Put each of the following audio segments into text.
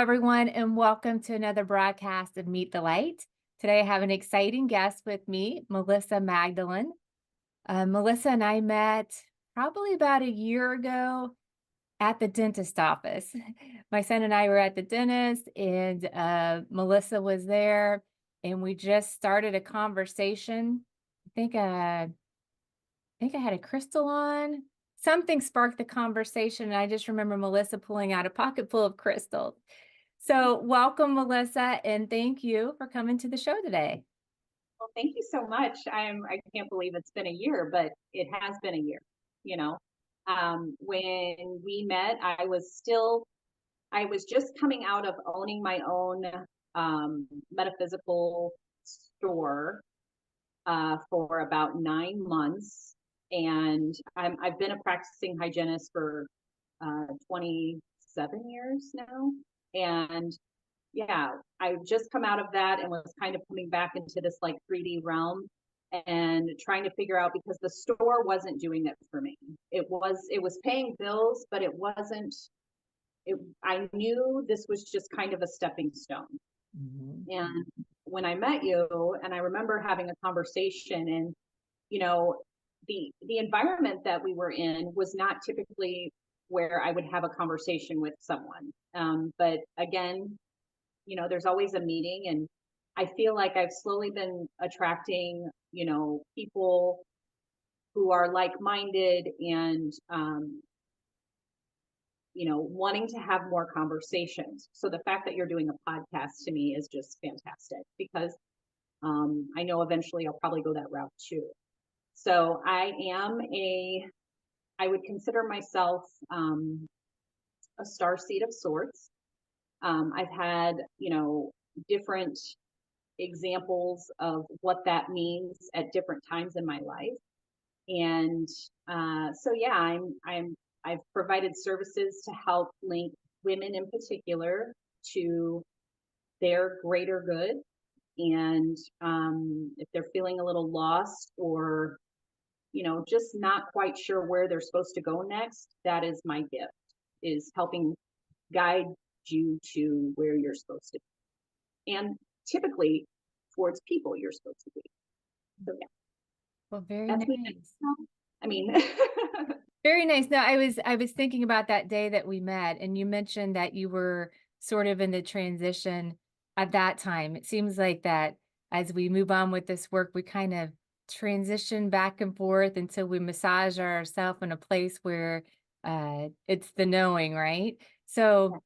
everyone, and welcome to another broadcast of Meet the Light. Today, I have an exciting guest with me, Melissa Magdalene. Melissa and I met probably about a year ago at the dentist office. My son and I were at the dentist, and Melissa was there, and we just started a conversation. I think I had a crystal on. Something sparked the conversation, and I just remember Melissa pulling out a pocket full of crystals. So welcome, Melissa, and thank you for coming to the show today. Well, thank you so much. I can't believe it's been a year, but it has been a year, you know. When we met, I was just coming out of owning my own metaphysical store for about 9 months. And I've been a practicing hygienist for 27 years now. And yeah, I just come out of that and was kind of coming back into this like 3D realm and trying to figure out, because the store wasn't doing it for me. It was paying bills, but I knew this was just kind of a stepping stone. Mhm. And when I met you, and I remember having a conversation, and you know, the environment that we were in was not typically where I would have a conversation with someone. But again, there's always a meeting, and I feel like I've slowly been attracting, people who are like-minded and, wanting to have more conversations. So the fact that you're doing a podcast to me is just fantastic, because I know eventually I'll probably go that route too. So I would consider myself a starseed of sorts. I've had, different examples of what that means at different times in my life. And so, yeah, I've provided services to help link women in particular to their greater good. And if they're feeling a little lost, or, just not quite sure where they're supposed to go next, that is my gift, is helping guide you to where you're supposed to be. And typically towards people you're supposed to be. So yeah, Well, very that's me. nice. I mean, Very nice. No, I was thinking about that day that we met, and you mentioned that you were sort of in the transition at that time. It seems like that as we move on with this work, we kind of transition back and forth until we massage ourselves in a place where it's the knowing, right? So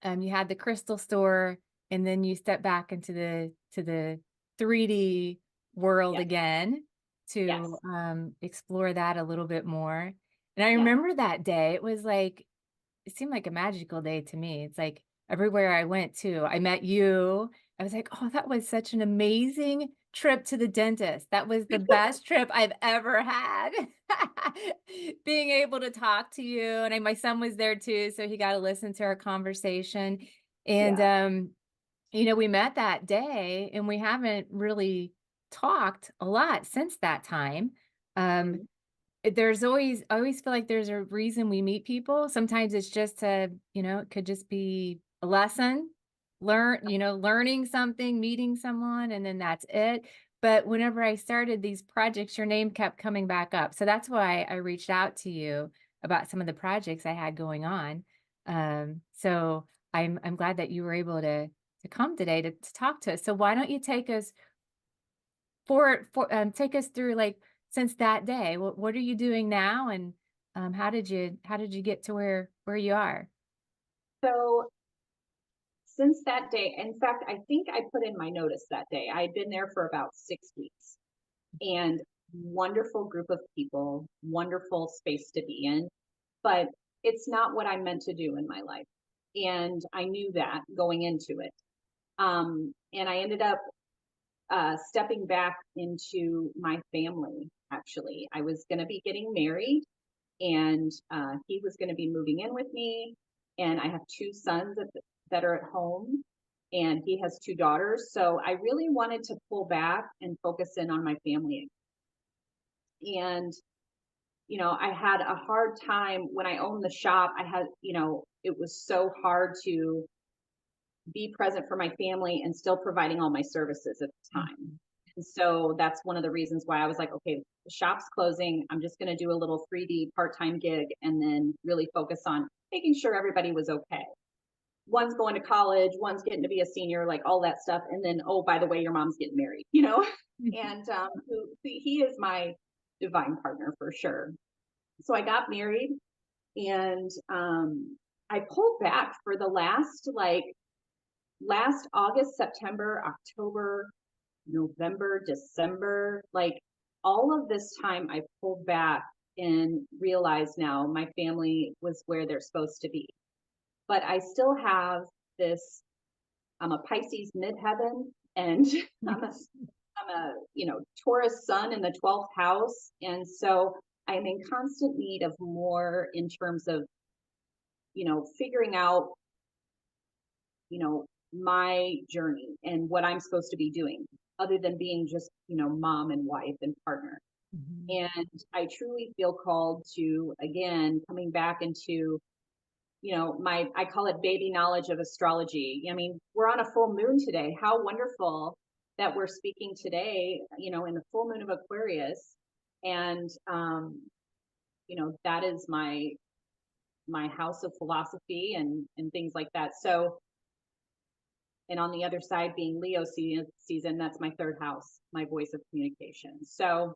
you had the crystal store, and then you step back into the 3D world yes, again yes, to explore that a little bit more. And I yes. remember that day. It seemed like a magical day to me. It's like everywhere I went to, I met you. I was like, oh, that was such an amazing trip to the dentist. That was the best trip I've ever had. Being able to talk to you. And my son was there too, so he got to listen to our conversation. And Yeah. we met that day, and we haven't really talked a lot since that time. Um, Mhm. I always feel like there's a reason we meet people. Sometimes it's just it could just be a lesson, learning something, meeting someone, and then that's it. But whenever I started these projects, your name kept coming back up. So that's why I reached out to you about some of the projects I had going on. So I'm glad that you were able to come today to talk to us. So why don't you take us through, like, since that day, what are you doing now, and how did you get to where you are? So since that day, in fact, I think I put in my notice that day. I had been there for about 6 weeks, and wonderful group of people, wonderful space to be in, but it's not what I'm meant to do in my life. And I knew that going into it. And I ended up stepping back into my family. Actually, I was going to be getting married, and he was going to be moving in with me. And I have two sons that are at home, and he has two daughters. So I really wanted to pull back and focus in on my family. And I had a hard time when I owned the shop. I had, it was so hard to be present for my family and still providing all my services at the time. Mhm. And so that's one of the reasons why I was like, okay, the shop's closing. I'm just going to do a little 3D part-time gig and then really focus on making sure everybody was okay. One's going to college, one's getting to be a senior, like all that stuff. And then, oh, by the way, your mom's getting married, you know? And he is my divine partner for sure. So I got married and I pulled back for the last August, September, October, November, December, like all of this time I pulled back and realized now my family was where they're supposed to be. But I still have this, I'm a Pisces midheaven and I'm a Taurus sun in the 12th house. And so I'm in constant need of more in terms of, figuring out, my journey and what I'm supposed to be doing other than being just, mom and wife and partner. Mhm. And I truly feel called to, again, coming back into, I call it baby knowledge of astrology. I mean, we're on a full moon today. How wonderful that we're speaking today, in the full moon of Aquarius. And, that is my house of philosophy and things like that. So, and on the other side being Leo season, that's my third house, my voice of communication. So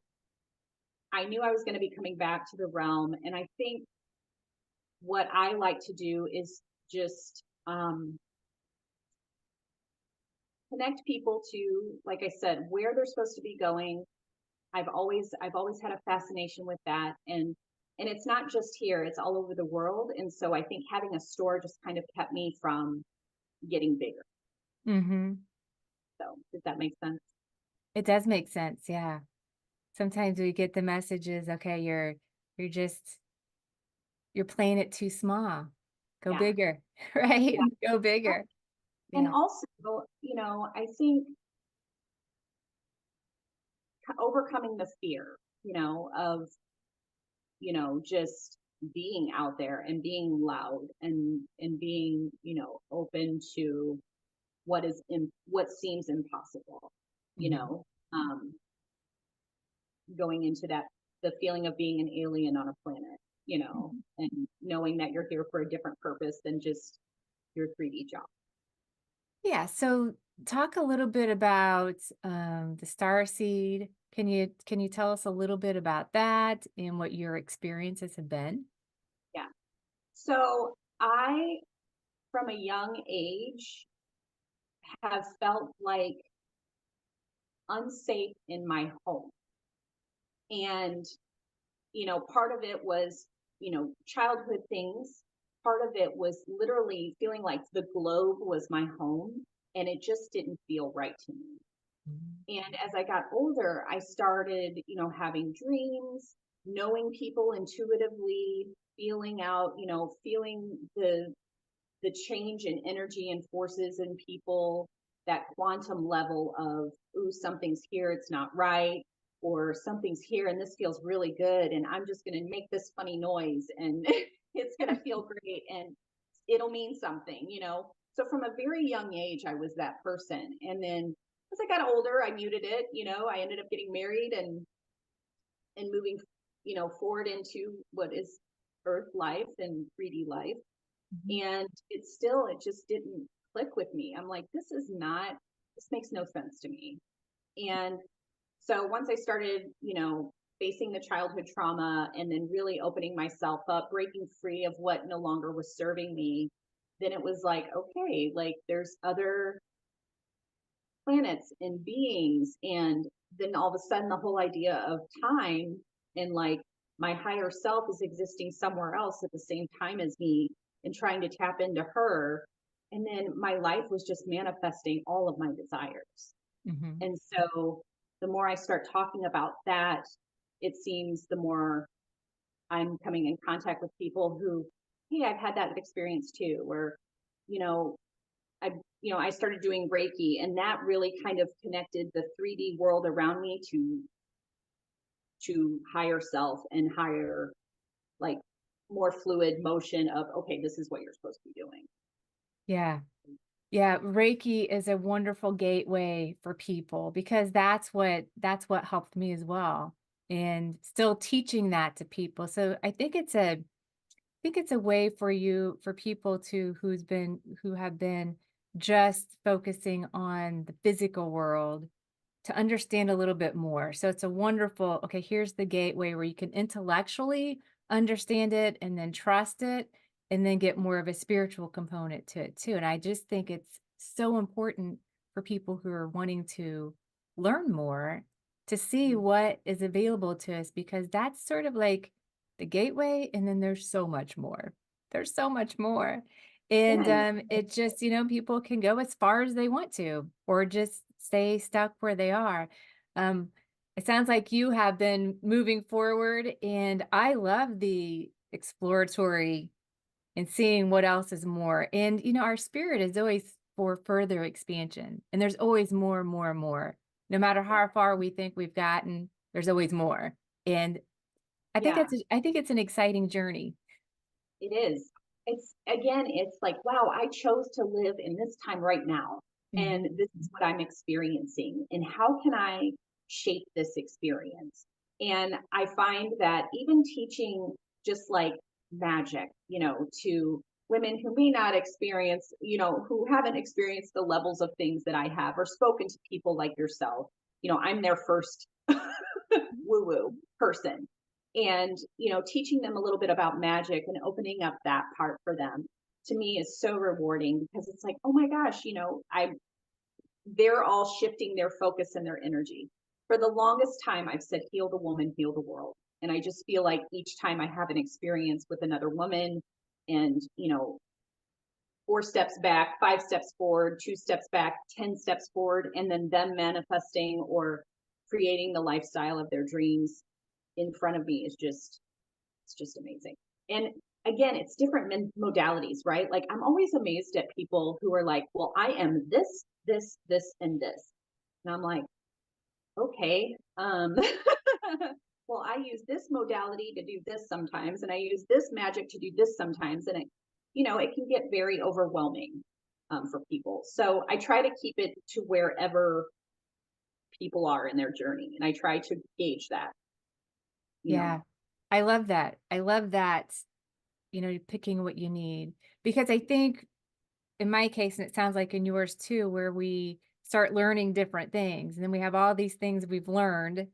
I knew I was going to be coming back to the realm. And I think what I like to do is just connect people to, like I said, where they're supposed to be going. I've always had a fascination with that. And it's not just here, it's all over the world. And so I think having a store just kind of kept me from getting bigger. Mhm. So does that make sense? It does make sense, yeah. Sometimes we get the messages, okay, you're just you're playing it too small. Go Yeah. bigger, right? Yeah. Go bigger. And Yeah. also, I think overcoming the fear, of, just being out there and being loud and being, open to what seems impossible, you Mhm. know, um, going into that, the feeling of being an alien on a planet, Mhm. and knowing that you're here for a different purpose than just your 3D job. Yeah, so talk a little bit about, the starseed. Can you tell us a little bit about that and what your experiences have been? Yeah. So I, from a young age, have felt like unsafe in my home. And, part of it was, childhood things. Part of it was literally feeling like the globe was my home and it just didn't feel right to me. Mhm. And as I got older, I started, having dreams, knowing people intuitively, feeling the change in energy and forces in people, that quantum level of, ooh, something's here, it's not right, or something's here and this feels really good. And I'm just going to make this funny noise and it's going to feel great and it'll mean something. So from a very young age, I was that person. And then as I got older, I muted it. I ended up getting married and moving, forward into what is earth life and 3D life. Mhm. And it just didn't click with me. I'm like, this makes no sense to me. And so once I started, facing the childhood trauma and then really opening myself up, breaking free of what no longer was serving me, then it was like, okay, like there's other planets and beings. And then all of a sudden, the whole idea of time and like my higher self is existing somewhere else at the same time as me and trying to tap into her. And then my life was just manifesting all of my desires. Mhm. And so the more I start talking about that, it seems the more I'm coming in contact with people who, hey, I've had that experience too, where, you know, I started doing Reiki and that really kind of connected the 3D world around me to higher self and higher, like more fluid motion of, okay, this is what you're supposed to be doing. Yeah. Yeah, Reiki is a wonderful gateway for people because that's what helped me as well, and still teaching that to people. So I think it's a way for people to who have been just focusing on the physical world to understand a little bit more. So it's a wonderful, okay, here's the gateway where you can intellectually understand it and then trust it and then get more of a spiritual component to it too. And I just think it's so important for people who are wanting to learn more to see what is available to us because that's sort of like the gateway. And then there's so much more. There's so much more. And, Again, it just, people can go as far as they want to, or just stay stuck where they are. Um, it sounds like you have been moving forward, and I love the exploratory and seeing what else is more. And, our spirit is always for further expansion, and there's always more and more and more. No matter yeah, how far we think we've gotten, there's always more. And yeah, I think it's an exciting journey. it is. It's again, it's like, wow, I chose to live in this time right now. Mhm. And this is what I'm experiencing. And how can I shape this experience? And I find that even teaching just like magic, to women who may not experience, who haven't experienced the levels of things that I have, or spoken to people like yourself, I'm their first woo woo person. And, teaching them a little bit about magic and opening up that part for them to me is so rewarding because it's like, oh my gosh, they're all shifting their focus and their energy. For the longest time, I've said, heal the woman, heal the world. And I just feel like each time I have an experience with another woman and, 4 steps back, 5 steps forward, 2 steps back, 10 steps forward, and then them manifesting or creating the lifestyle of their dreams in front of me is just amazing. And again, it's different modalities, right? Like I'm always amazed at people who are like, well, I am this, and this. And I'm like, okay, well, I use this modality to do this sometimes, and I use this magic to do this sometimes. And it can get very overwhelming for people. So I try to keep it to wherever people are in their journey. And I try to gauge that, you know, Yeah. I love that. I love that, picking what you need because I think in my case, and it sounds like in yours too, where we start learning different things and then we have all these things we've learned.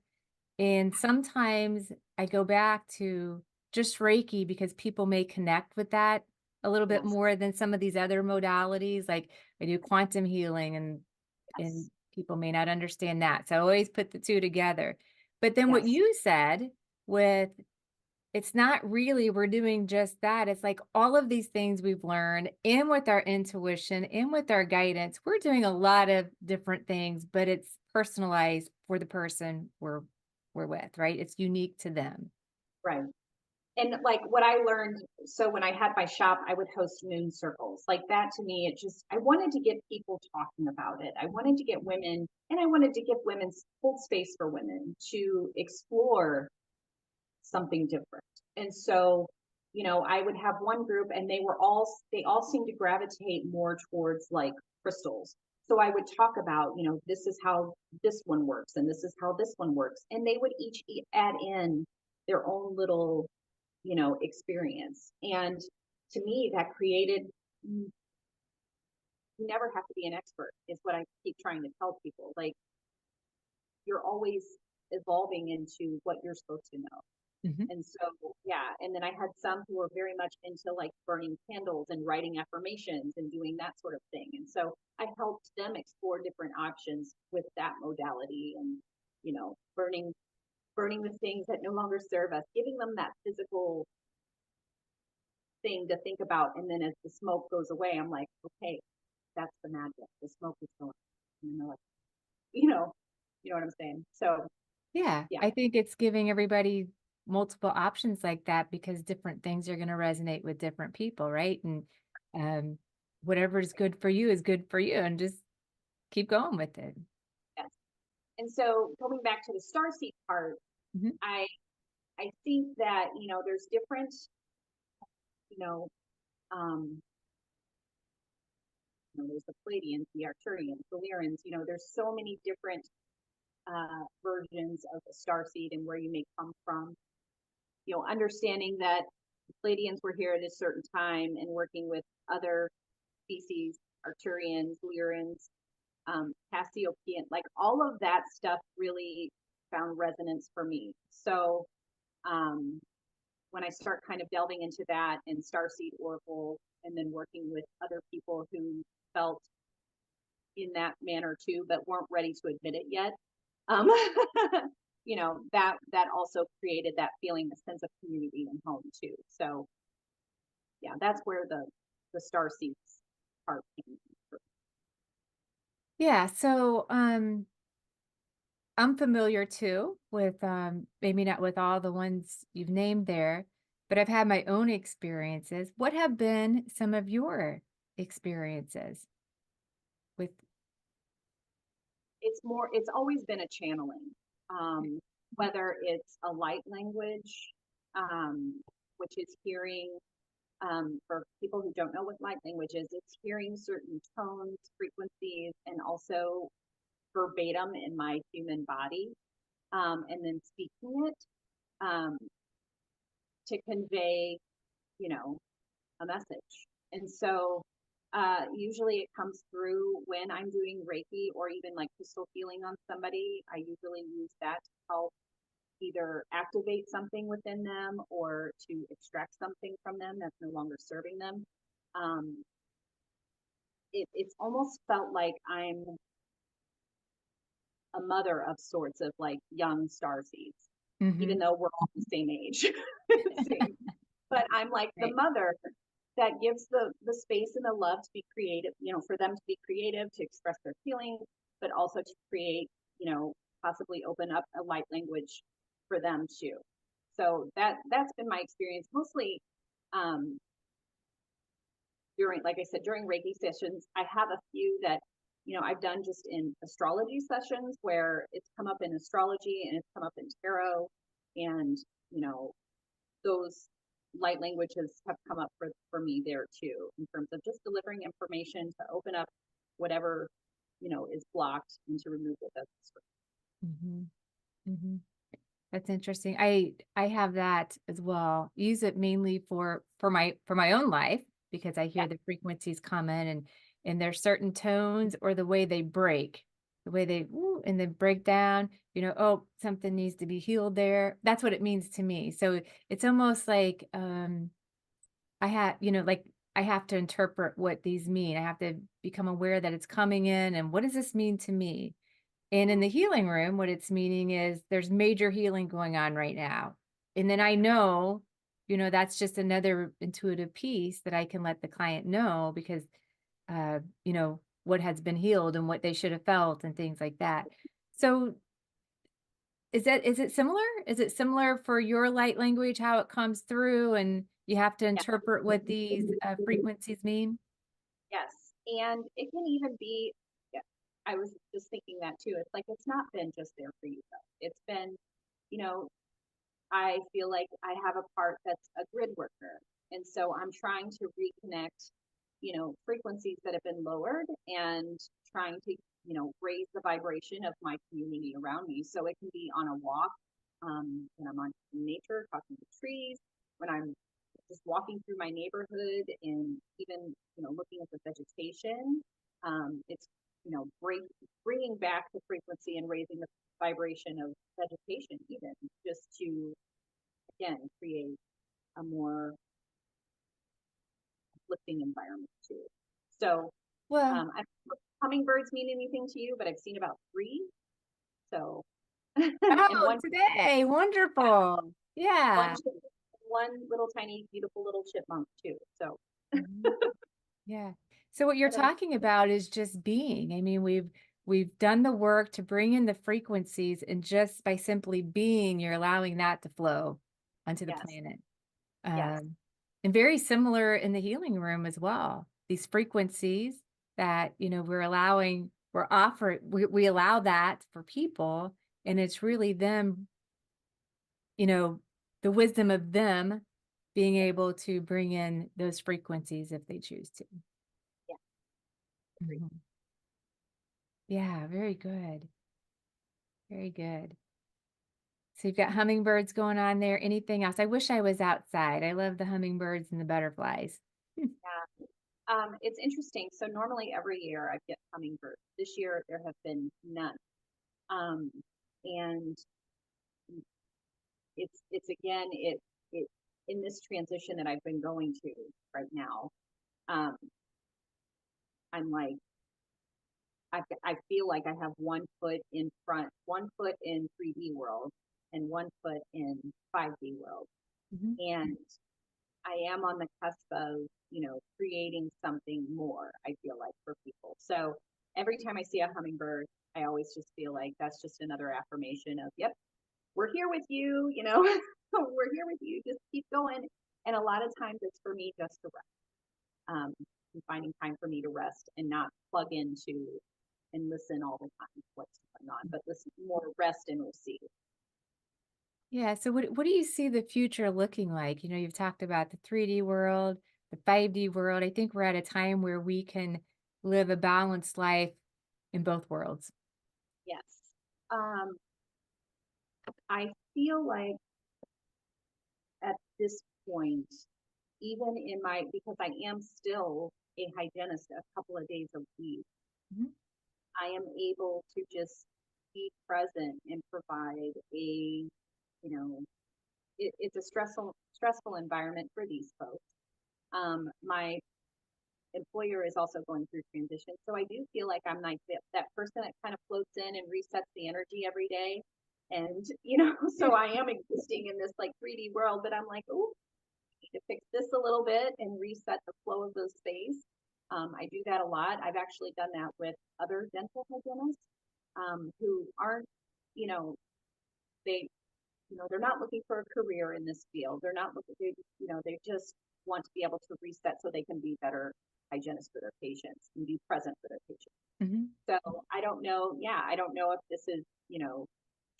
And sometimes I go back to just Reiki because people may connect with that a little bit yes, more than some of these other modalities. Like I do quantum healing and yes, people may not understand that. So I always put the two together. But then what yes, you said with it's not really we're doing just that. It's like all of these things we've learned and with our intuition and with our guidance, we're doing a lot of different things, but it's personalized for the person we're with, right? It's unique to them. right. And like what I learned, so when I had my shop, I would host moon circles. Like that to me, I wanted to get people talking about it. I wanted to get women, and I wanted to give women hold space for women to explore something different. And so, I would have one group and they all seemed to gravitate more towards like crystals. So I would talk about, this is how this one works and this is how this one works. And they would each add in their own little, experience. And to me, that created, you never have to be an expert, is what I keep trying to tell people. Like, you're always evolving into what you're supposed to know. Mhm. And so, yeah. And then I had some who were very much into like burning candles and writing affirmations and doing that sort of thing. And so I helped them explore different options with that modality and, burning the things that no longer serve us, giving them that physical thing to think about. And then as the smoke goes away, I'm like, okay, that's the magic. The smoke is going. And they're like, you know, you know what I'm saying? So Yeah, yeah, I think it's giving everybody multiple options like that because different things are going to resonate with different people, right? And um, whatever is good for you is good for you, and just keep going with it. yes. And so going back to the starseed part, Mhm. I I think that, there's different, you know, um, there's the Pleiadians, the Arcturians, the Lyrans. There's so many different versions of the starseed and where you may come from. Understanding that the Pleiadians were here at a certain time and working with other species, Arcturians, Lyrans, Cassiopean, like all of that stuff really found resonance for me. So when I start kind of delving into that and starseed oracle, and then working with other people who felt in that manner too, but weren't ready to admit it yet, that also created that feeling, a sense of community and home too. So yeah, that's where the starseeds part came from. Yeah. So, I'm familiar too with, maybe not with all the ones you've named there, but I've had my own experiences. What have been some of your experiences with? It's always been a channeling, whether it's a light language, which is hearing, for people who don't know what light language is, it's hearing certain tones, frequencies, and also verbatim in my human body, and then speaking it, um, to convey, a message. And so usually it comes through when I'm doing Reiki or even like crystal healing on somebody. I usually use that to help either activate something within them or to extract something from them that's no longer serving them. Um, it's almost felt like I'm a mother of sorts of like young star seeds, even Mhm. though we're all the same age. Same. But I'm like the Right. mother that gives the space and the love to be creative, for them to be creative, to express their feelings, but also to create, possibly open up a light language for them too. So that's been my experience mostly, um, during, like I said, during Reiki sessions. I have a few that, I've done just in astrology sessions where it's come up in astrology and it's come up in tarot, and those light languages have come up for me there too, in terms of just delivering information to open up whatever, is blocked and to remove it. That's Mhm. Mhm. That's interesting. I have that as well. Use it mainly for my own life because I yeah, hear the frequencies come in, and there's certain tones or the way they break, the way they woo, and then break down, oh, something needs to be healed there. That's what it means to me. So it's almost like like I have to interpret what these mean. I have to become aware that it's coming in and what does this mean to me? And in the healing room, what it's meaning is there's major healing going on right now. And then yeah, I know, that's just another intuitive piece that I can let the client know because, what has been healed and what they should have felt and things like that. So is it similar? Is it similar for your light language, how it comes through and you have to yeah. interpret what these frequencies mean? Yes. And it can even be, yeah, I was just thinking that too. It's like, it's not been just there for you though. It's been, you know, I feel like I have a part that's a grid worker. And so I'm trying to reconnect, frequencies that have been lowered and trying to, raise the vibration of my community around me. So it can be on a walk, when I'm on in nature, talking to trees, when I'm just walking through my neighborhood and even, looking at the vegetation. It's, bringing back the frequency and raising the vibration of vegetation, even just to, again, create a more uplifting environment too. So Well, I don't know if hummingbirds mean anything to you, but I've seen about three. So and oh, today, wonderful. one Yeah. one little tiny beautiful little chipmunk too. So Mhm. Yeah. So what you're but I'm talking about is just being. I mean, we've done the work to bring in the frequencies, and just by simply being, you're allowing that to flow onto the yes, planet. yes, And very similar in the healing room as well. These frequencies that, we allow that for people, and it's really them, you know, the wisdom of them being yes, able to bring in those frequencies if they choose to. yes. Great. Mhm. Yeah, very good. Very good. So you've got hummingbirds going on there. Anything else? I wish I was outside. I love the hummingbirds and the butterflies. Yeah. It's interesting. So normally every year I get hummingbirds. This year there have been none. Um, and it's again it in this transition that I've been going to right now. Um, I'm like I feel like I have one foot in front, one foot in 3D world, and one foot in 5D world, Mhm. and I am on the cusp of creating something more. I feel like for people. So every time I see a hummingbird, I always just feel like that's just another affirmation of, yep, we're here with you. We're here with you. Just keep going. And a lot of times it's for me just to rest, and finding time for me to rest and not plug into and listen all the time to what's going on, but listen more, rest and receive. Yeah. So what do you see the future looking like? You've talked about the 3D world, the 5D world. I think we're at a time where we can live a balanced life in both worlds. Yes. Um, I feel like at this point, even in my, because I am still a hygienist a couple of days a week, Mhm. I am able to just be present and provide you know, it's a stressful environment for these folks. My employer is also going through transition. So I do feel like I'm like that person that kind of floats in and resets the energy every day. And, so I am existing in this like 3D world, but I'm like, oh, to fix this a little bit and reset the flow of the space. I do that a lot. I've actually done that with other dental hygienists, who aren't, you know, they, they're not looking for a career in this field. They're not looking, they just want to be able to reset so they can be better hygienists for their patients and be present for their patients. Mhm. So I don't know. Yeah, I don't know if this is,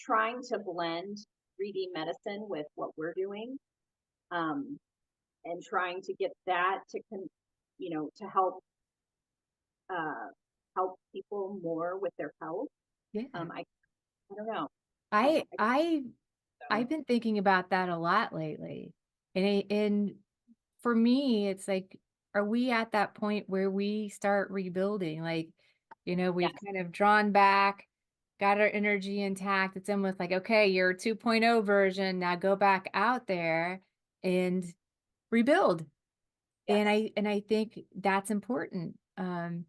trying to blend 3D medicine with what we're doing. Um, and trying to get that to uh, help people more with their health. Yeah. I don't know. I I just I so I've been thinking about that a lot lately. And for me, it's like, are we at that point where we start rebuilding? Like, we've yes, kind of drawn back, got our energy intact. It's almost like, okay, your 2.0 version, now go back out there and rebuild. And yes, I think that's important. And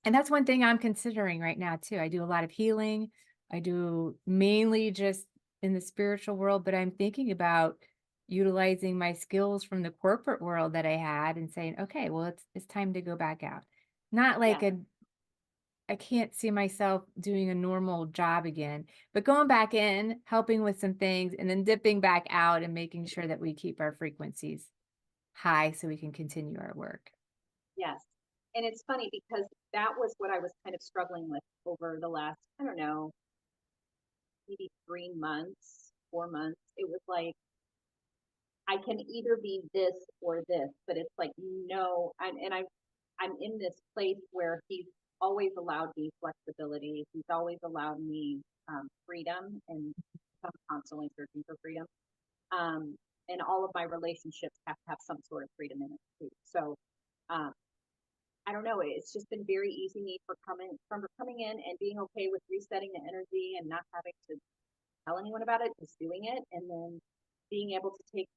that's one thing I'm considering right now too. I do a lot of healing. I do mainly just in the spiritual world, but I'm thinking about utilizing my skills from the corporate world that I had and saying, okay, well, it's time to go back out. Not like yes, I can't see myself doing a normal job again, but going back in, helping with some things, and then dipping back out and making sure that we keep our frequencies high so we can continue our work. yes. And it's funny because that was what I was kind of struggling with over the last, I don't know, maybe 3 months, 4 months. It was like I can either be this or this, but it's like no, I'm in this place where he's always allowed me flexibility. He's always allowed me freedom, and I'm constantly searching for freedom. And all of my relationships have to have some sort of freedom in it too. So um, I don't know. It's just been very easy me for coming in and being okay with resetting the energy and not having to tell anyone about it, just doing it, and then being able to take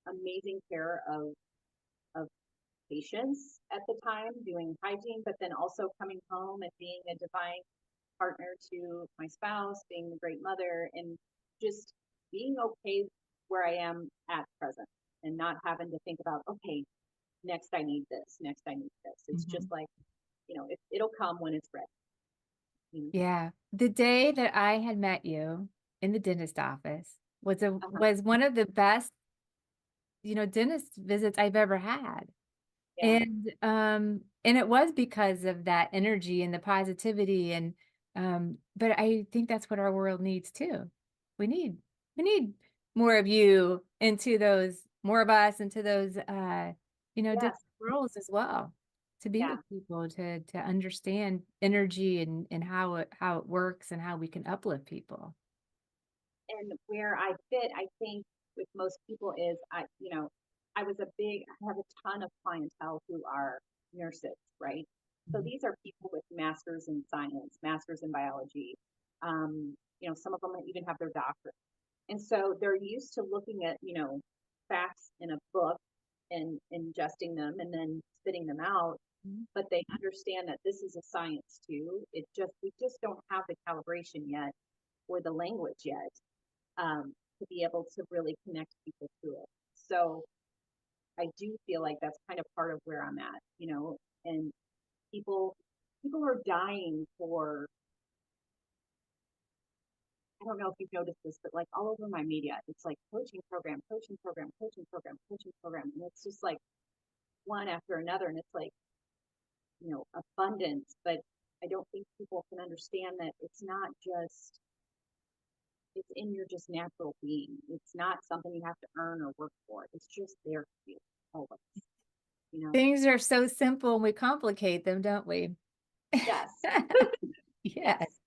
amazing care of patients at the time, doing hygiene, but then also coming home and being a divine partner to my spouse, being a great mother, and just being okay where I am at present and not having to think about, okay, next I need this, next I need this. It's just Mhm. like, it'll come when it's ready. Yeah. The day that I had met you in the dentist office Uh-huh. was one of the best, dentist visits I've ever had. Yeah. And it was because of that energy and the positivity but I think that's what our world needs too. We need we need more of you into those more of us into those different Yes. roles as well to be Yeah. with people, to understand energy and how it works and how we can uplift people. And where I fit, I think with most people is I was I have a ton of clientele who are nurses, right? So Mhm. these are people with masters in science, masters in biology. Some of them even have their doctorate. And so they're used to looking at, facts in a book and ingesting them and then spitting them out. Mhm. But they understand that this is a science too. We just don't have the calibration yet or the language yet to be able to really connect people to it. So I do feel like that's kind of part of where I'm at, and people people are dying for. I don't know if you've noticed this, but like all over my media, it's like coaching program, coaching program, coaching program, coaching program, and it's just like one after another, and it's like abundance, but I don't think people can understand that it's not just it's in your just natural being. It's not something you have to earn or work for. It's just there for you always, you know? Things are so simple and we complicate them, don't we? Yes. Yes. Yes.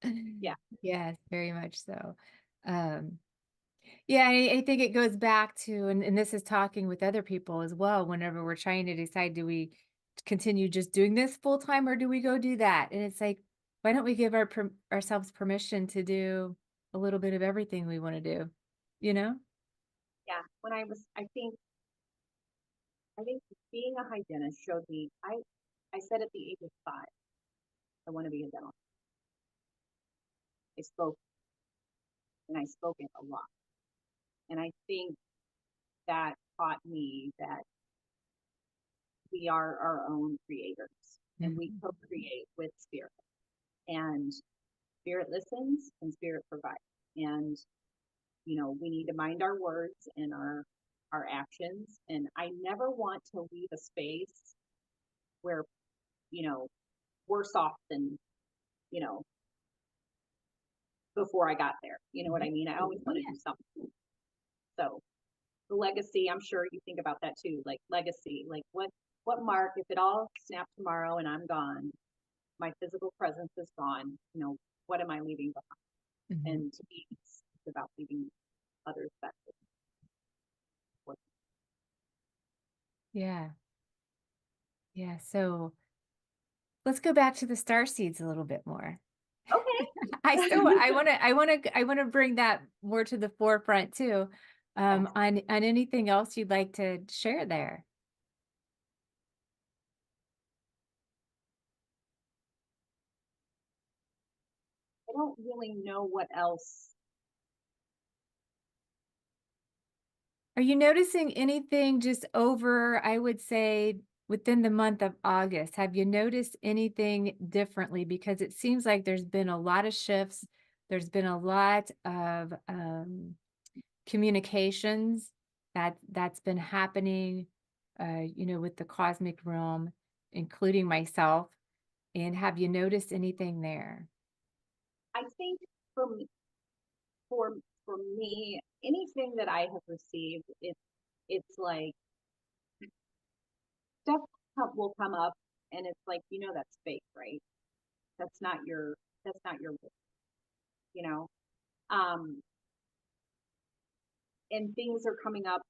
Yeah. Yes, very much so. Um, yeah, I think it goes back to, and this is talking with other people as well, whenever we're trying to decide, do we continue just doing this full time or do we go do that? And it's like, why don't we give ourselves permission to do a little bit of everything we want to do, you know? Yeah. I think being a hygienist showed me, I said at the age of 5, I want to be a dental. I spoke and I spoke it a lot. And I think that taught me that we are our own creators and we Mhm. co-create with spirit, and spirit listens and spirit provides. And we need to mind our words and our actions. And I never want to leave a space where you know worse off than you know before I got there. You know what I mean? I always Oh want to yeah. do something. So the legacy, I'm sure you think about that too. Like legacy, like what mark, if it all snapped tomorrow and I'm gone, my physical presence is gone, what am I leaving behind? Mhm. And to me, it's about leaving others that way. Yeah. Yeah. So let's go back to the star seeds a little bit more. Okay. I want to bring that more to the forefront too. Yes. On anything else you'd like to share there. I don't really know what else. Are you noticing anything just over, I would say, within the month of August? Have you noticed anything differently? Because it seems like there's been a lot of shifts. There's been a lot of communications that's been happening, with the cosmic realm, including myself. And have you noticed anything there? I think for me, for for me, anything that I have received, it's like stuff will come up, and it's like that's fake, right? That's not your that's not your work, you know. Um, and things are coming up,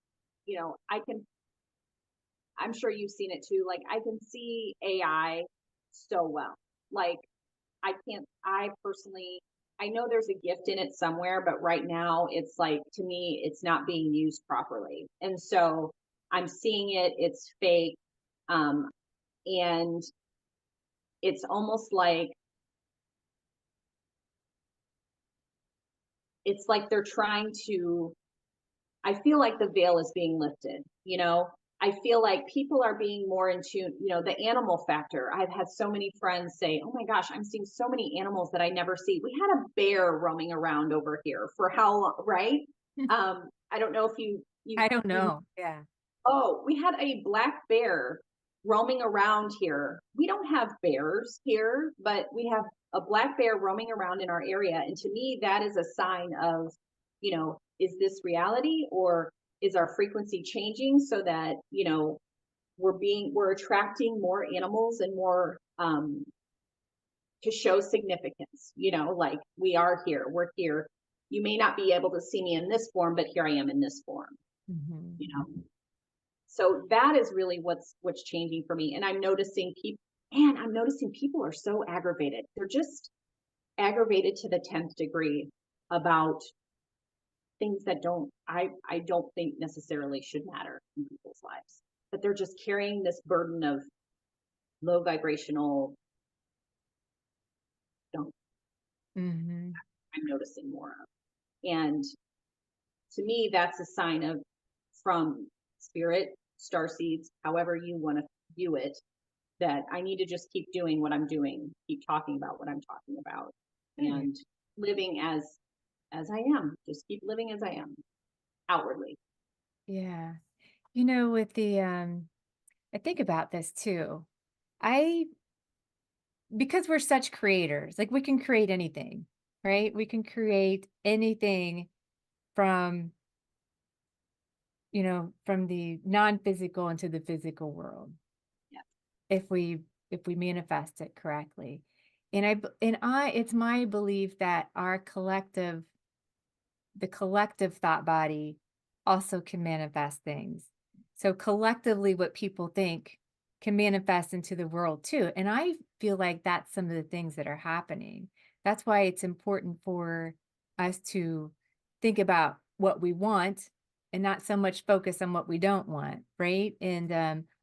I'm sure you've seen it too. Like I can see AI so well. Like I personally, I know there's a gift in it somewhere, but right now it's like, to me, it's not being used properly. And so I'm seeing it, it's fake. Um, and it's almost like, it's like they're trying to, I feel like the veil is being lifted. I feel like people are being more in tune, the animal factor. I've had so many friends say, "Oh my gosh, I'm seeing so many animals that I never see." We had a bear roaming around over here for how long, right? I don't know if I don't know. Yeah. oh, we had a black bear roaming around here. We don't have bears here, but we have a black bear roaming around in our area. And to me, that is a sign of, is this reality or is our frequency changing so that, we're attracting more animals and more to show significance, like we are here, we're here. You may not be able to see me in this form, but here I am in this form, Mm-hmm. you know. So that is really what's changing for me. And I'm noticing people are so aggravated. They're just aggravated to the 10th degree about things that I don't think necessarily should matter in people's lives. But they're just carrying this burden of low vibrational junk. Mm-hmm. I'm noticing more of. And to me, that's a sign of from spirit, star seeds, however you want to view it, that I need to just keep doing what I'm doing, keep talking about what I'm talking about, Oh, yeah. and living as I am. Just keep living as I am outwardly. Yeah. With I think about this too. I Because we're such creators, like we can create anything, right? We can create anything from, from the non-physical into the physical world Yeah. if we manifest it correctly. And it's my belief that the collective thought body also can manifest things. So collectively, what people think can manifest into the world too. And I feel like that's some of the things that are happening. That's why it's important for us to think about what we want and not so much focus on what we don't want, right? And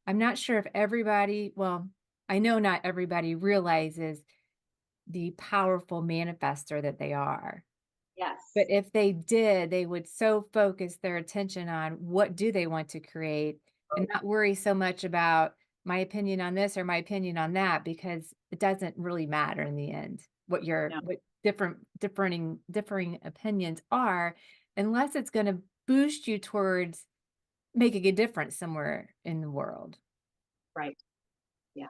I'm not sure if well, I know not everybody realizes the powerful manifester that they are. But Yes. if they did, they would so focus their attention on what do they want to create and not worry so much about my opinion on this or my opinion on that, because it doesn't really matter in the end No. what differing opinions are, unless it's going to boost you towards making a difference somewhere in the world. Right. Yeah.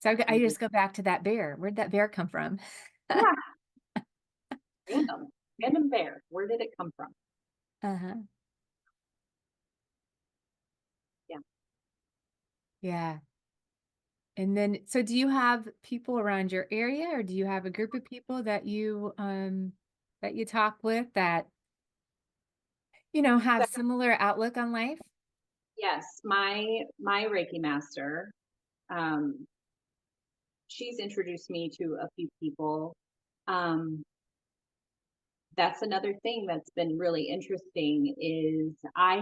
So I I agree. just go back to that bear. Where'd that bear come from? Yeah. Random bear. Where did it come from? Uh-huh. Yeah. Yeah. And then, so do you have people around your area, or do you have a group of people that you talk with that, have So, similar outlook on life? yes, my Reiki master, um, she's introduced me to a few people. Um, that's another thing that's been really interesting is I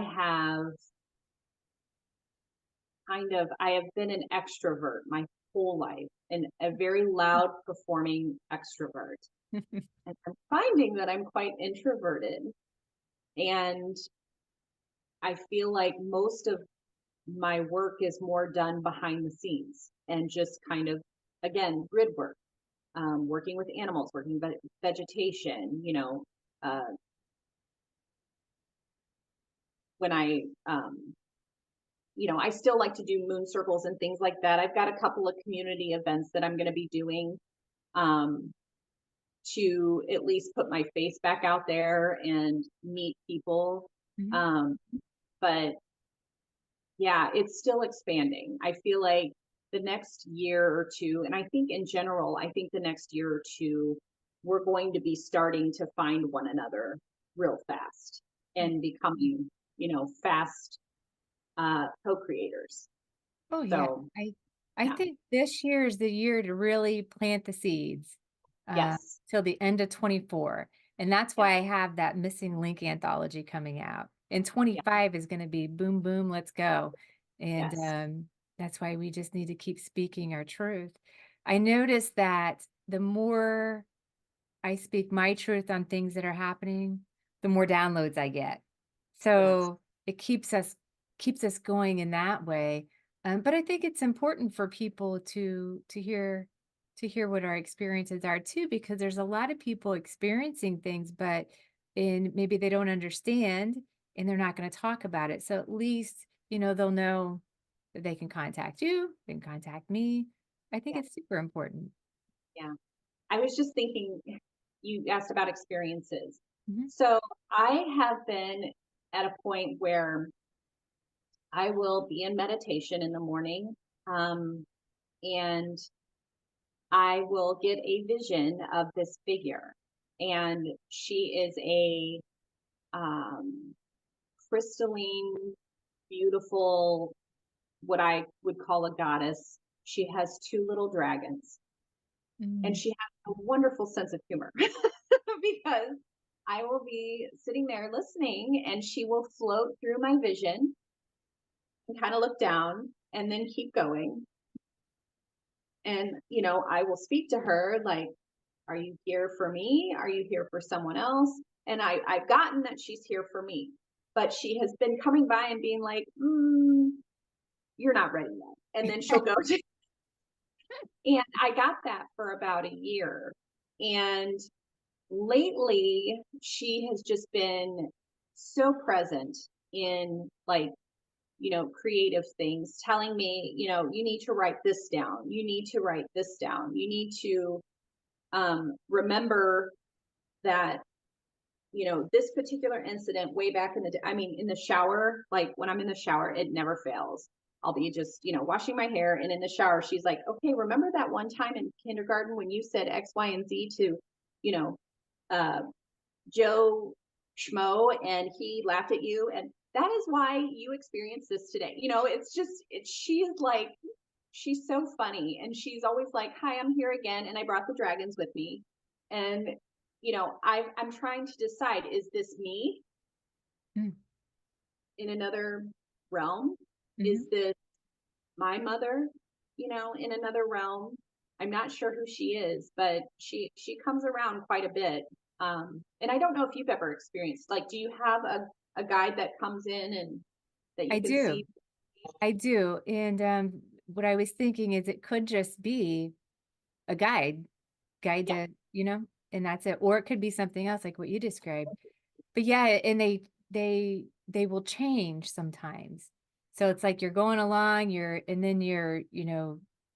have been an extrovert my whole life and a very loud performing extrovert. And I'm finding that I'm quite introverted. And I feel like most of my work is more done behind the scenes and just kind of, again, grid work, working with animals, working with vegetation, uh, when I still like to do moon circles and things like that. I've got a couple of community events that I'm going to be doing um, to at least put my face back out there and meet people. Mhm. Um, but yeah, it's still expanding. I feel like the next year or two, and I think in general, I think the next year or two, we're going to be starting to find one another real fast and becoming, fast co-creators. Oh yeah. So I yeah, think this year is the year to really plant the seeds, yes, till the end of 24. And that's yeah, why I have that missing link anthology coming out. And yeah, 25 is going to be boom, boom, let's go. And yes, that's why we just need to keep speaking our truth. I noticed that the more I speak my truth on things that are happening, the more downloads I get. yes, So it keeps us going in that way. But I think it's important for people to hear what our experiences are too, because there's a lot of people experiencing things, but maybe they don't understand and they're not going to talk about it. So at least, they'll know that they can contact you, they can contact me. I think yeah, it's super important. yeah. I was just thinking, you asked about experiences. Mhm. So I have been at a point where I will be in meditation in the morning, and I will get a vision of this figure. And she is a um, crystalline, beautiful, what I would call a goddess. She has two little dragons, and Mm. she has a wonderful sense of humor because I will be sitting there listening, and she will float through my vision and kind of look down and then keep going. And, I will speak to her like, are you here for me? Are you here for someone else? And I've gotten that she's here for me, but she has been coming by and being like, you're not ready yet. And then she'll go to, and I got that for about a year. And lately, she has just been so present in like, creative things, telling me, you need to write this down. You need to write this down. You need to remember that, this particular incident way back in the day. I mean, in the shower, like when I'm in the shower, it never fails. I'll be just, washing my hair. And in the shower, she's like, okay, remember that one time in kindergarten when you said X, Y, and Z to, you know, uh, Joe Schmo and he laughed at you. And that is why you experienced this today. She's like, she's so funny. And she's always like, hi, I'm here again. And I brought the dragons with me. And, I'm trying to decide, is this me Mm. in another realm? Is Mhm. this my mother, in another realm? I'm not sure who she is, but she comes around quite a bit. And I don't know if you've ever experienced, like, do you have a guide that comes in and that I you can do. see? I do. And what I was thinking is it could just be a guide Yeah, to, and that's it. Or it could be something else like what you described. But yeah, and they will change sometimes. So it's like you're going along, and then you're,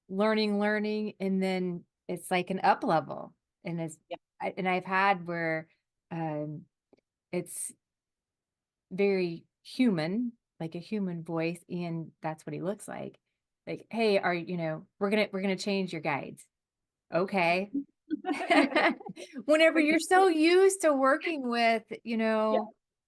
learning, and then it's like an up level. And yeah, and I've had where um it's very human, like a human voice, and that's what he looks like. Like, hey, we're gonna change your guides. Okay. Whenever you're so used to working with, yeah,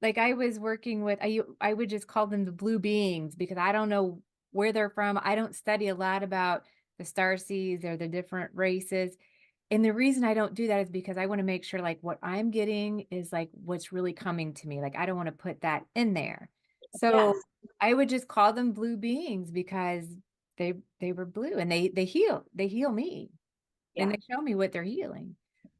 like I was working with, I would just call them the blue beings because I don't know where they're from. I don't study a lot about the starseeds or the different races. And the reason I don't do that is because I want to make sure like what I'm getting is like what's really coming to me. Like I don't want to put that in there. yes, So I would just call them blue beings because they were blue and they heal me and yeah, they show me what they're healing.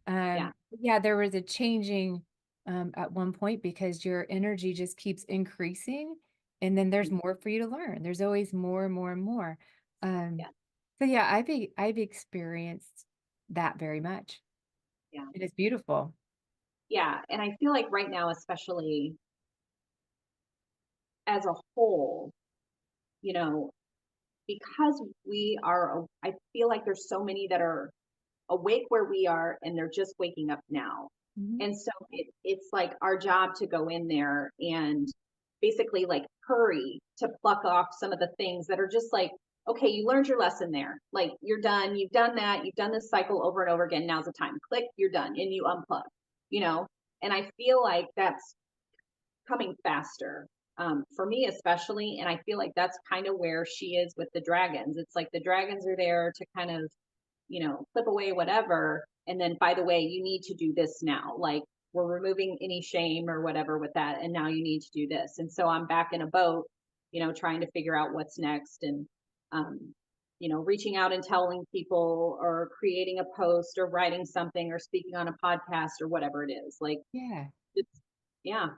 yeah, Yeah, there was a changing at one point because your energy just keeps increasing, and then there's mm, more for you to learn. There's always more and more and more. Um, yeah, so yeah, I've experienced that very much. yeah, It is beautiful. yeah. And I feel like right now, especially as a whole, you know, because I feel like there's so many that are awake where we are and they're just waking up now. Mhm. And so it's like our job to go in there and basically like hurry to pluck off some of the things that are just like, okay, you learned your lesson there. Like you're done. You've done that. You've done this cycle over and over again. Now's the time. Click, you're done. And you unplug, you know? And I feel like that's coming faster, for me especially. And I feel like that's kind of where she is with the dragons. It's like the dragons are there to kind of, clip away whatever. And then, by the way, you need to do this now. Like we're removing any shame or whatever with that. And now you need to do this. And so I'm back in a boat, trying to figure out what's next. And, um, reaching out and telling people or creating a post or writing something or speaking on a podcast or whatever it is. Like, Yeah. it's, yeah,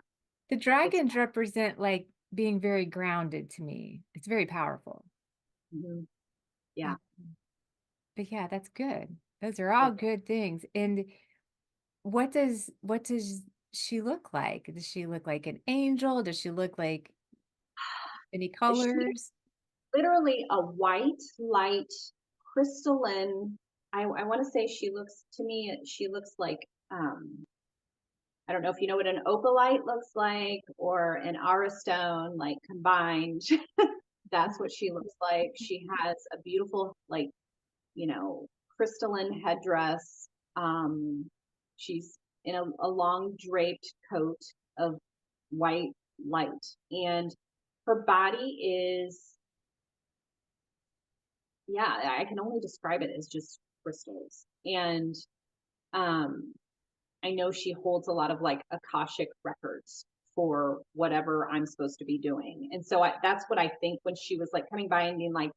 The it's, dragons represent like being very grounded to me. It's very powerful. mhm, yeah, Um, but yeah, that's good. Those are all yeah. good things. And what does she look like? Does she look like an angel? Does she look like any She colors? literally a white, light, crystalline. I want to say she looks to me, she looks like, I don't know if you know what an opalite looks like or an aura stone, like combined. That's what she looks like. She has a beautiful, like, crystalline headdress. She's in a long draped coat of white light. And her body is, yeah, I can only describe it as just crystals. And um, I know she holds a lot of like Akashic records for whatever I'm supposed to be doing. And so that's what I think when she was like coming by and being like,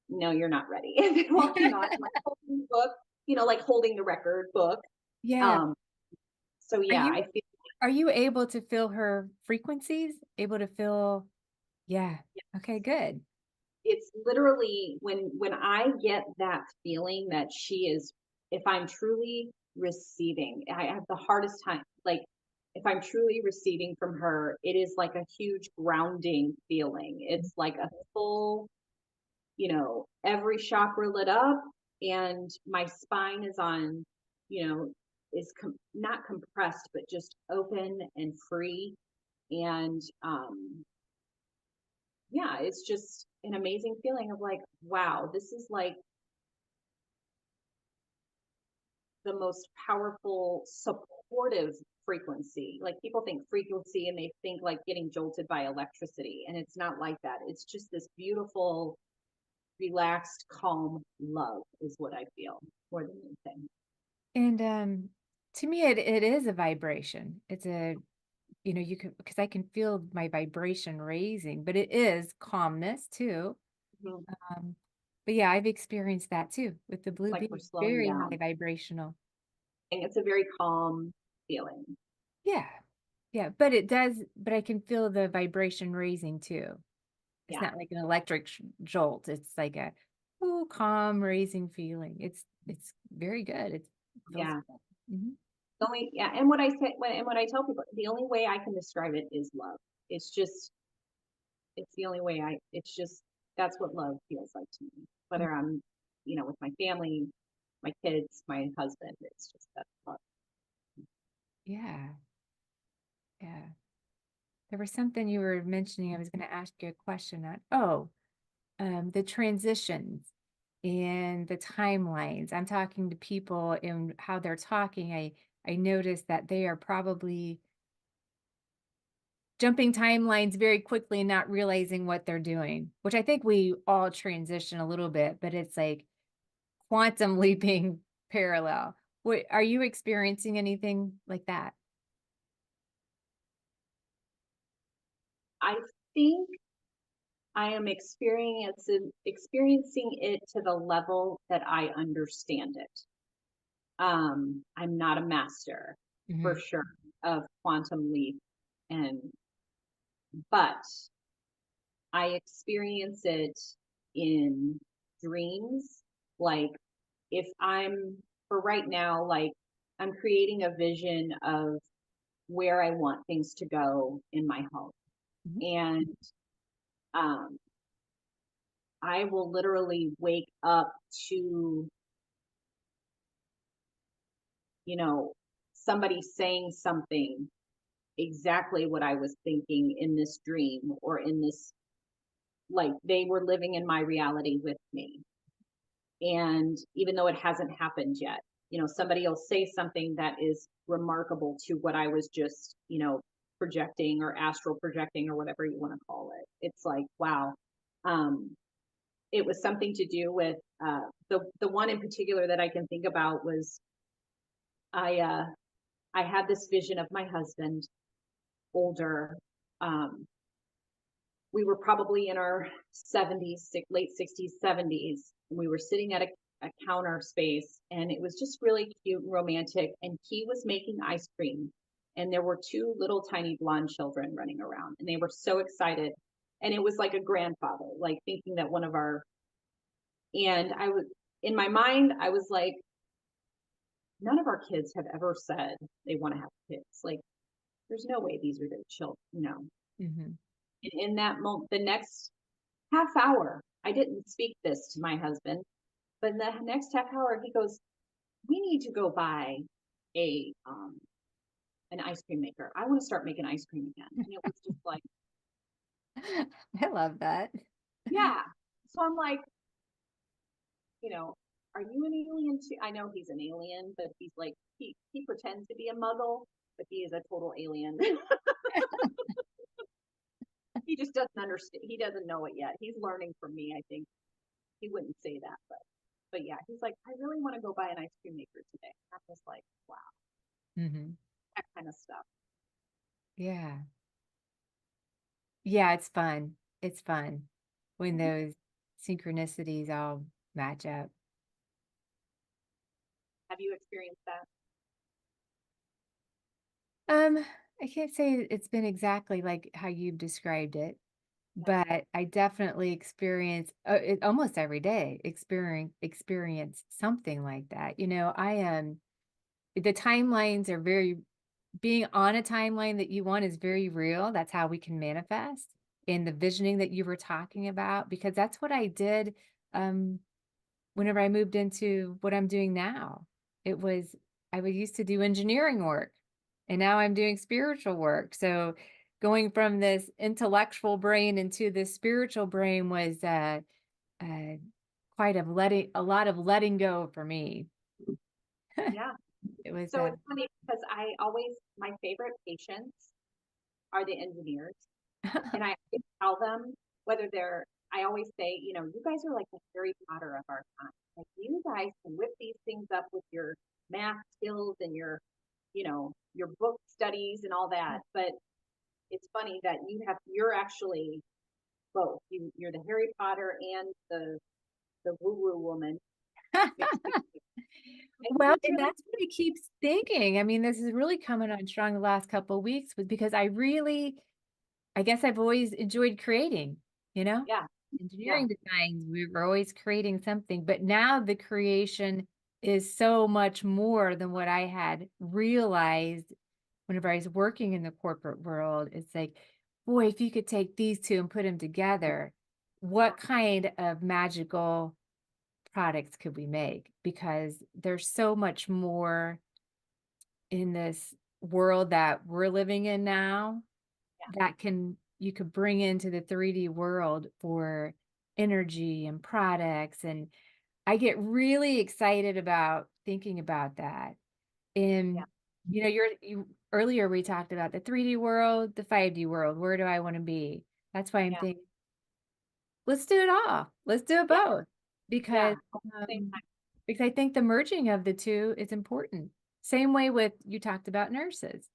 no, you're not ready. And then walking on, like holding the book, like holding the record book. Yeah. Um, so Are yeah, you I feel are you able to feel her frequencies? Able to feel, yeah. Okay, good. it's literally when I get that feeling that she is, if I'm truly receiving, I have the hardest time, like if I'm truly receiving from her, it is like a huge grounding feeling. It's like a full, every chakra lit up and my spine is on, is not compressed, but just open and free. And yeah, it's just an amazing feeling of like, wow, this is like the most powerful, supportive frequency. Like people think frequency and they think like getting jolted by electricity. And it's not like that. It's just this beautiful, relaxed, calm love is what I feel more than anything. And to me it is a vibration. It's a, you can, because I can feel my vibration raising, but it is calmness too. Mhm. Um, but yeah, I've experienced that too with the blue Like we're being slowing very down. high vibrational. And it's a very calm feeling. Yeah. Yeah, but it does, but I can feel the vibration raising too. It's Yeah. not like an electric jolt. It's like a, oh, calm, raising feeling. It's very good. It feels Yeah. good. Mhm. Yeah. And what I say, and what I tell people, the only way I can describe it is love. It's just, it's the only way it's just, that's what love feels like to me. Whether I'm, with my family, my kids, my husband, it's just that love. Yeah, yeah. There was something you were mentioning. I was going to ask you a question on. Oh, the transitions and the timelines. I'm talking to people and how they're talking. I noticed that they are probably jumping timelines very quickly and not realizing what they're doing, which I think we all transition a little bit, but it's like quantum leaping parallel. What are you experiencing anything like that? I think I am experiencing it to the level that I understand it. I'm not a master for Mhm. sure of quantum leap and but I experience it in dreams. Like if I'm for right now, like I'm creating a vision of where I want things to go in my home. Mhm. And um, I will literally wake up to, you know, somebody saying something exactly what I was thinking in this dream or in this, like they were living in my reality with me. And even though it hasn't happened yet, somebody will say something that is remarkable to what I was just, projecting or astral projecting or whatever you want to call it. It's like, wow. Um, it was something to do with the one in particular that I can think about was I uh, I had this vision of my husband, older. Um, we were probably in our 70s, late 60s, 70s. And we were sitting at a counter space and it was just really cute and romantic. And he was making ice cream. And there were two little tiny blonde children running around and they were so excited. And it was like a grandfather, like thinking that one of our, and I was, in my mind, I was like, none of our kids have ever said they want to have kids. Like, there's no way these are their children. No. Mhm. And in that moment, the next half hour, I didn't speak this to my husband, but in the next half hour, he goes, we need to go buy a an ice cream maker. I want to start making ice cream again. And it was just like, I love that. yeah. So I'm like, you know, are you an alien too? I know he's an alien, but he's like, he pretends to be a muggle, but he is a total alien. He just doesn't understand. He doesn't know it yet. He's learning from me. I think he wouldn't say that, but yeah, he's like, I really want to go buy an ice cream maker today. I'm just like, wow, Hmm. that kind of stuff. Yeah. Yeah, it's fun. It's fun when Mhm. those synchronicities all match up. Have you experienced that? Um, I can't say it's been exactly like how you've described it, Yeah, but I definitely experience it almost every day, experience something like that. I am the timelines are very being on a timeline that you want is very real. That's how we can manifest in the visioning that you were talking about, because that's what I did um whenever I moved into what I'm doing now. It was I was used to do engineering work and now I'm doing spiritual work. So going from this intellectual brain into this spiritual brain was uh quite a lot of letting go for me. yeah. It was So it's funny because my favorite patients are the engineers. And I tell them whether I always say, you guys are like the Harry Potter of our time. Like you guys can whip these things up with your math skills and your book studies and all that. But it's funny that you're actually both. You're the Harry Potter and the woo woo woman mixed together. I think Well, it's and really that's what he keeps thinking. I mean, this is really coming on strong the last couple of weeks was because I guess I've always enjoyed creating, you know? yeah, yeah, Engineering designs, we were always creating something, but now the creation is so much more than what I had realized whenever I was working in the corporate world. It's like, boy, if you could take these two and put them together, yeah, what kind of magical products could we make? Because there's so much more in this world that we're living in now yeah, that you could bring into the 3D world for energy and products. And I get really excited about thinking about that. yeah, And you earlier we talked about the 3D world, the 5D world. Where do I want to be? That's why I'm yeah, thinking, let's do it all. Let's do it yeah, both. yeah. Because At the same um, time, because I think the merging of the two is important. Same way with you talked about nurses.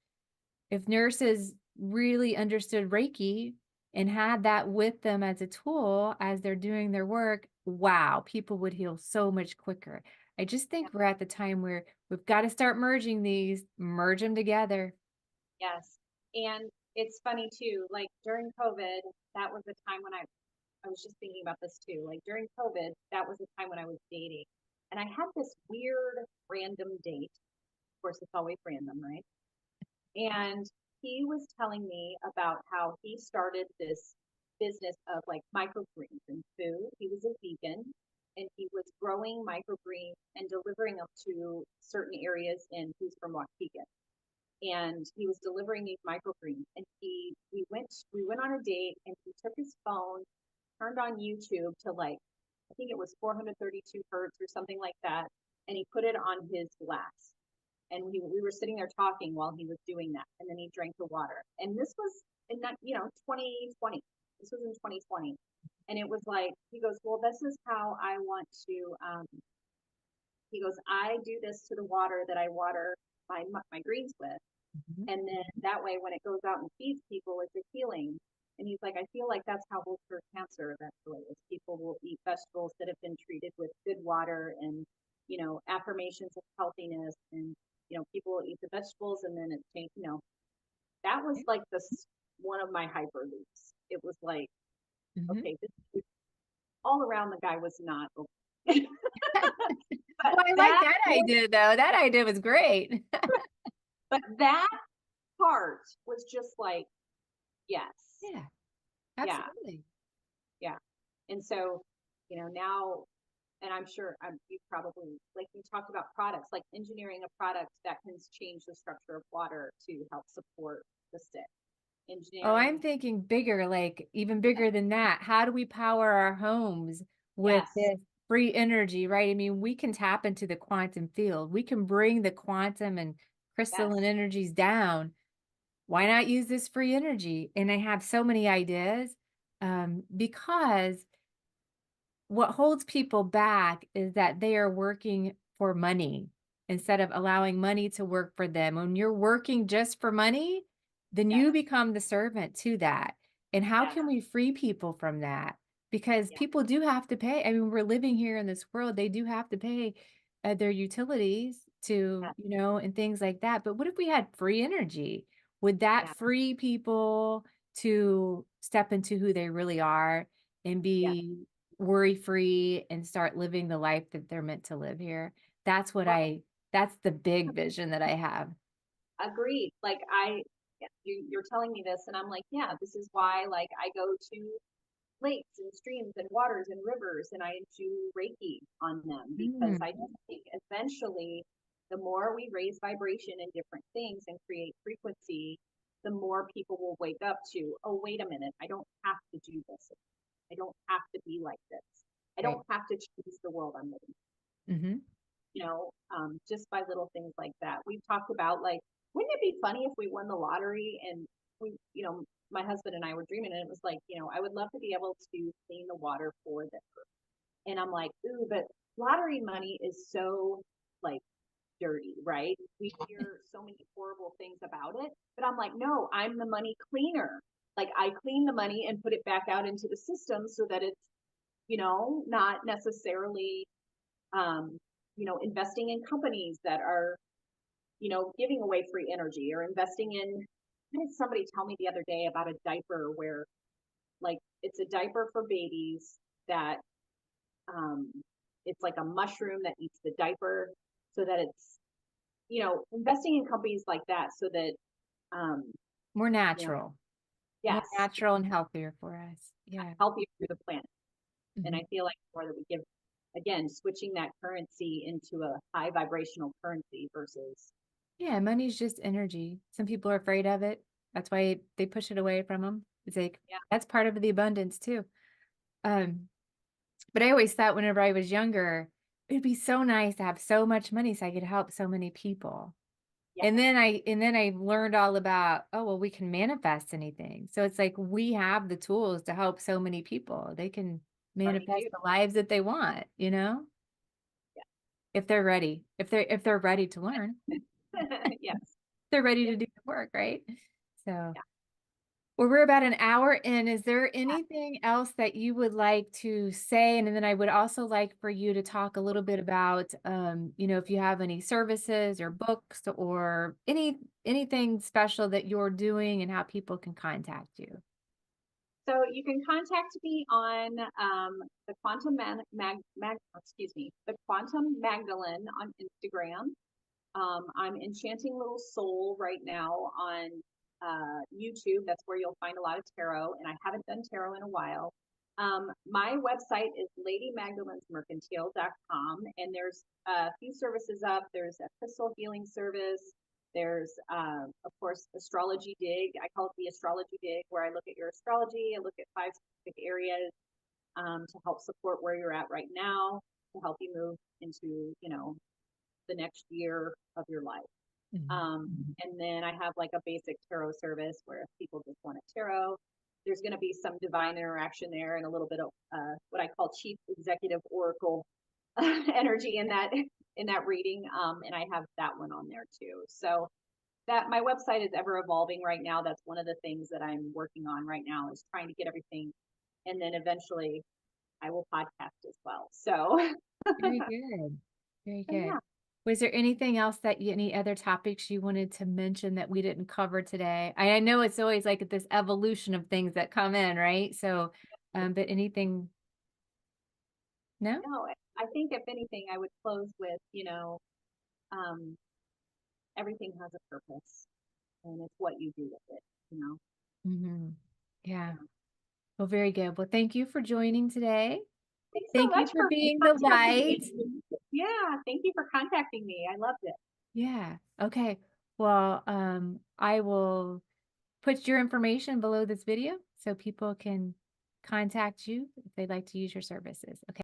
If nurses really understood Reiki and had that with them as a tool as they're doing their work, wow, people would heal so much quicker. I just yeah, think we're at the time where we've got to start merging these, merge them together. yes. And it's funny too, like during COVID, that was the time when I was just thinking about this too. Like during COVID, that was the time when I was dating. And I had this weird random date. Of course, it's always random, right? And he was telling me about how he started this business of like microgreens and food. He was a vegan and he was growing microgreens and delivering them to certain areas in he's from Waukegan. And he was delivering these microgreens and we went on a date and he took his phone, turned on YouTube to like I think it was 432 hertz or something like that, and he put it on his glass and we were sitting there talking while he was doing that, and then he drank the water. And this was in that 2020. This was in 2020, and it was like he goes, well, this is how I want to. He goes, I do this to the water that I water my greens with, Mhm. and then that way when it goes out and feeds people, it's a healing. And he's like, I feel like that's how we'll cure cancer eventually. Is people will eat vegetables that have been treated with good water and affirmations of healthiness and people will eat the vegetables and then it changed, that was like this one of my hyper loops. It was like, Mhm. okay, this all around the guy was not okay. but Well, I like that that idea though. That idea was great. but that part was just like, yes, Yeah, yeah, absolutely. yeah. And so, now, and I'm sure you probably, like you talked about products, like engineering a product that can change the structure of water to help support the stick. Oh, I'm Engineering, thinking bigger, like even bigger than that. How do we power our homes with yes, this free energy, right? I mean, we can tap into the quantum field. We can bring the quantum and crystalline yes, energies down. Why not use this free energy? And I have so many ideas because what holds people back is that they are working for money instead of allowing money to work for them. When you're working just for money, then yes, you become the servant to that. And how yes, can we free people from that? Because yes, people do have to pay. I mean, we're living here in this world, they do have to pay their utilities to, yes, and things like that. But what if we had free energy? Would that yes, free people to step into who they really are and yes. be worry free and start living the life that they're meant to live here? That's what Well, that's the big vision that I have. agreed. Like yeah, you're telling me this, and I'm like, yeah, this is why. Like I go to lakes and streams and waters and rivers, and I do Reiki on them because I Mm, just think eventually, the more we raise vibration in different things and create frequency, the more people will wake up to, oh, wait a minute, I don't have to do this. I don't have to be like this. I right. don't have to choose the world I'm living, Hmm. just by little things like that. We've talked about, like, wouldn't it be funny if we won the lottery and my husband and I were dreaming, and it was like, I would love to be able to clean the water for them. And I'm like, ooh, but lottery money is so, like, dirty, right? We hear so many horrible things about it, but I'm like, no, I'm the money cleaner. Like, I clean the money and put it back out into the system so that it's, not necessarily, um, investing in companies that are, giving away free energy, or investing in, what did somebody tell me the other day about a diaper where, like, it's a diaper for babies that, um, it's like a mushroom that eats the diaper, so that it's, investing in companies like that so that, um, More you know, natural, more yes, natural and healthier for us. Yeah. healthier for the planet. And Hmm. I feel like the more that we give, again, switching that currency into a high vibrational currency versus, Yeah, money's just energy. Some people are afraid of it. That's why they push it away from them. It's like yeah, that's part of the abundance too. Um, but I always thought whenever I was younger, it'd be so nice to have so much money so I could help so many people. yeah, And then I learned all about, oh, well, we can manifest anything. So it's like we have the tools to help so many people. They can already manifest do. the lives that they want, if they're ready. If they're ready to learn. Yeah. Yes. They're ready Yep. to do the work, right? So Yeah. well, we're about an hour in. Is there anything else that you would like to say? And then I would also like for you to talk a little bit about, if you have any services or books or anything special that you're doing and how people can contact you. So you can contact me on, the the Quantum Magdalene on Instagram. I'm Enchanting Little Soul right now on, YouTube. That's where you'll find a lot of tarot, and I haven't done tarot in a while. My website is ladymagdalenesmercantile.com, and there's a few services up. There's a crystal healing service. There's, of course, Astrology Dig. I call it the Astrology Dig, where I look at your astrology. I look at 5 specific areas, to help support where you're at right now, to help you move into, the next year of your life. Mhm. And then I have, like, a basic tarot service where if people just want a tarot, there's going to be some divine interaction there and a little bit of, what I call chief executive oracle energy in that reading. And I have that one on there too. So that my website is ever evolving right now. That's one of the things that I'm working on right now, is trying to get everything, and then eventually I will podcast as well. So, Very good. Very so good. yeah. Was there anything else any other topics you wanted to mention that we didn't cover today? I know it's always like this evolution of things that come in, right? So, but anything, no? No, I think if anything, I would close with, um, everything has a purpose, and it's what you do with it. Hmm. Yeah. Yeah. Well, very good. Well, thank you for joining today. Thanks so Thank you much for for being the contacting light. me. Yeah, thank you for contacting me. I loved it. Yeah. Okay. Well, I will put your information below this video so people can contact you if they'd like to use your services. Okay.